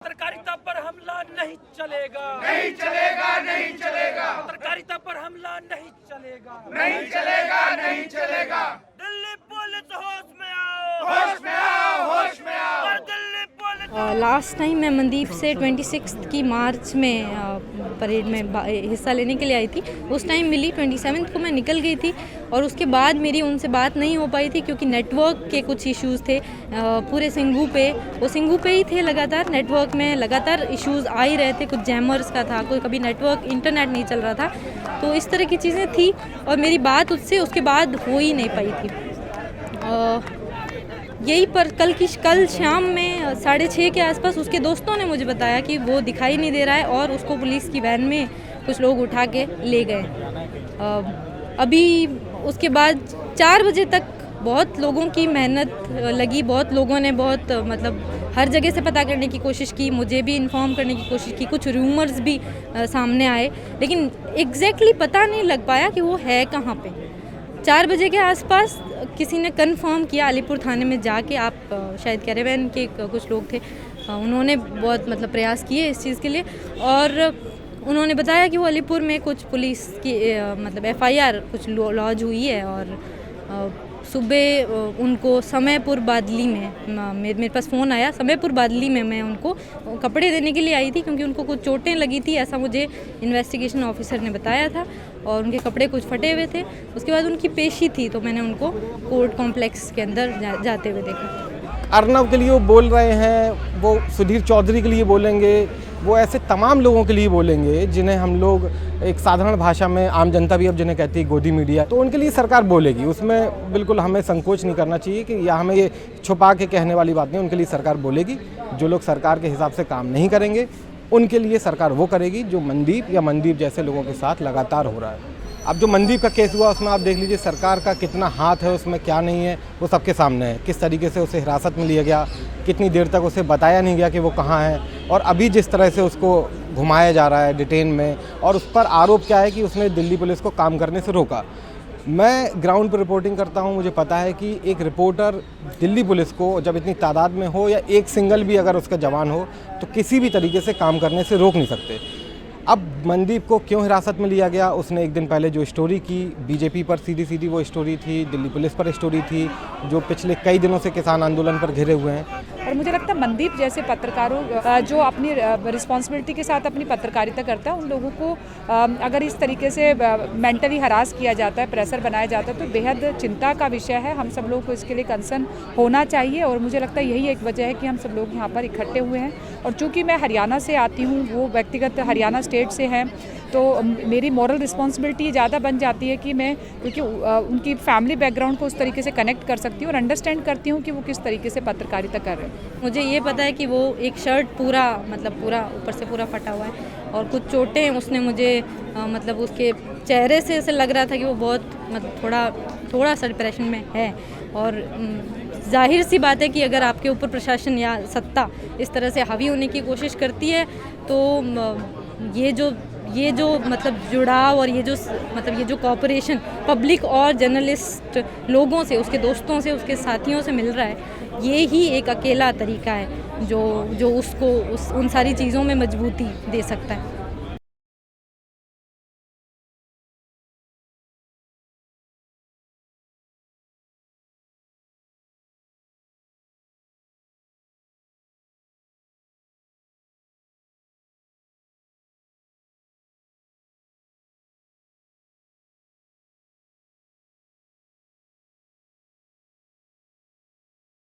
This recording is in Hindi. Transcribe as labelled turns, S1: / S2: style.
S1: पत्रकारिता पर हमला नहीं चलेगा,
S2: नहीं चलेगा, नहीं चलेगा,
S1: पत्रकारिता पर हमला नहीं चलेगा,
S2: नहीं चलेगा, नहीं चलेगा।
S1: दिल्ली पुलिस होश में आओ,
S2: होश में आओ, होश में आओ।
S1: और दिल्ली पुलिस
S3: लास्ट टाइम मैं मनदीप से 26 की मार्च में परेड में हिस्सा लेने के लिए आई थी। उस टाइम मिली, 27 को मैं निकल गई थी और उसके बाद मेरी उनसे बात नहीं हो पाई थी क्योंकि नेटवर्क के कुछ इश्यूज़ थे पूरे सिंघू पे। वो सिंघू पे ही थे, लगातार नेटवर्क में लगातार इश्यूज़ आ ही रहे थे। कुछ जैमर्स का था, कोई कभी नेटवर्क इंटरनेट नहीं चल रहा था, तो इस तरह की चीज़ें थी और मेरी बात उससे उसके बाद हो ही नहीं पाई थी। यही पर कल शाम में 6:30 के आसपास उसके दोस्तों ने मुझे बताया कि वो दिखाई नहीं दे रहा है और उसको पुलिस की वैन में कुछ लोग उठा के ले गए। अभी उसके बाद 4 बजे तक बहुत लोगों की मेहनत लगी, बहुत लोगों ने बहुत हर जगह से पता करने की कोशिश की, मुझे भी इन्फॉर्म करने की कोशिश की, कुछ रूमर्स भी सामने आए, लेकिन एग्जैक्टली पता नहीं लग पाया कि वो है कहाँ पे। 4 बजे के आसपास किसी ने कंफर्म किया अलीपुर थाने में जाके, आप शायद कैरेवैन के कुछ लोग थे, उन्होंने बहुत प्रयास किए इस चीज़ के लिए और उन्होंने बताया कि वो अलीपुर में कुछ पुलिस की FIR कुछ लॉन्च हुई है और सुबह उनको समयपुर बादली में मेरे पास फ़ोन आया। समयपुर बादली में मैं उनको कपड़े देने के लिए आई थी क्योंकि उनको कुछ चोटें लगी थी, ऐसा मुझे इन्वेस्टिगेशन ऑफिसर ने बताया था और उनके कपड़े कुछ फटे हुए थे। उसके बाद उनकी पेशी थी तो मैंने उनको कोर्ट कॉम्प्लेक्स के अंदर जाते हुए देखा।
S4: अर्नब के लिए वो बोल रहे हैं, वो सुधीर चौधरी के लिए बोलेंगे, वो ऐसे तमाम लोगों के लिए बोलेंगे जिन्हें हम लोग एक साधारण भाषा में आम जनता भी अब जिन्हें कहती है गोदी मीडिया, तो उनके लिए सरकार बोलेगी। उसमें बिल्कुल हमें संकोच नहीं करना चाहिए कि या हमें ये छुपा के कहने वाली बात नहीं, उनके लिए सरकार बोलेगी। जो लोग सरकार के हिसाब से काम नहीं करेंगे उनके लिए सरकार वो करेगी जो मनदीप जैसे लोगों के साथ लगातार हो रहा है। अब जो मनदीप का केस हुआ उसमें आप देख लीजिए सरकार का कितना हाथ है उसमें, क्या नहीं है वो सबके सामने है। किस तरीके से उसे हिरासत में लिया गया, कितनी देर तक उसे बताया नहीं गया कि वो कहाँ है, और अभी जिस तरह से उसको घुमाया जा रहा है डिटेन में, और उस पर आरोप क्या है कि उसने दिल्ली पुलिस को काम करने से रोका। मैं ग्राउंड पर रिपोर्टिंग करता हूँ, मुझे पता है कि एक रिपोर्टर दिल्ली पुलिस को जब इतनी तादाद में हो या एक सिंगल भी अगर उसका जवान हो तो किसी भी तरीके से काम करने से रोक नहीं सकते। अब मनदीप को क्यों हिरासत में लिया गया, उसने एक दिन पहले जो स्टोरी की बीजेपी पर सीधी वो स्टोरी थी, दिल्ली पुलिस पर स्टोरी थी, जो पिछले कई दिनों से किसान आंदोलन पर घिरे हुए हैं।
S5: और मुझे लगता है मनदीप जैसे पत्रकारों जो अपनी रिस्पॉन्सिबिलिटी के साथ अपनी पत्रकारिता करता है, उन लोगों को अगर इस तरीके से मेंटली हरास किया जाता है, प्रेशर बनाया जाता है, तो बेहद चिंता का विषय है। हम सब लोगों को इसके लिए कंसर्न होना चाहिए और मुझे लगता है यही एक वजह है कि हम सब लोग यहाँ पर इकट्ठे हुए हैं। और चूँकि मैं हरियाणा से आती हूँ, वो व्यक्तिगत हरियाणा स्टेट से हैं, तो मेरी मॉरल रिस्पॉन्सिबिलिटी ज़्यादा बन जाती है कि मैं क्योंकि उनकी फैमिली बैकग्राउंड को उस तरीके से कनेक्ट कर सकती हूँ और अंडरस्टैंड करती हूँ कि वो किस तरीके से पत्रकारिता कर रहे हैं।
S3: मुझे ये पता है कि वो एक शर्ट पूरा ऊपर से पूरा फटा हुआ है और कुछ चोटें उसने मुझे उसके चेहरे से ऐसे लग रहा था कि वो बहुत थोड़ा सा डिप्रेशन में है। और जाहिर सी बात है कि अगर आपके ऊपर प्रशासन या सत्ता इस तरह से हावी होने की कोशिश करती है तो ये जो जुड़ाव और ये जो कॉपरेशन पब्लिक और जर्नलिस्ट लोगों से, उसके दोस्तों से, उसके साथियों से मिल रहा है, ये ही एक अकेला तरीका है जो उसको उन सारी चीज़ों में मजबूती दे सकता है।